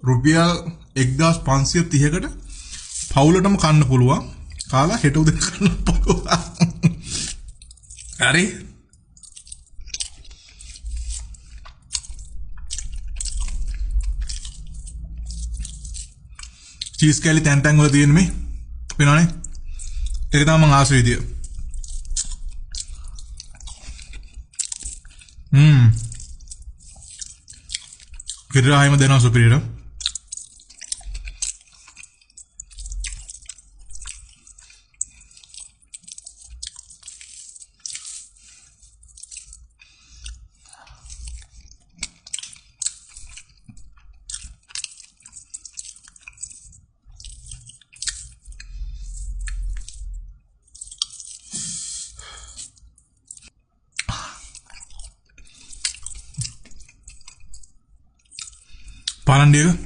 රුපියල් 1530කට පවුලටම කන්න පුළුවන්. කාලා හෙට උදේ කන්න පුළුවන්. හරි. චීස් කැලි තැන් තැන් වල තියෙන මේ පේනවනේ. ඒක තමයි මම ආස විදිය. කිරායිම දෙනවා සුපිරියට. පාලන්ඩියක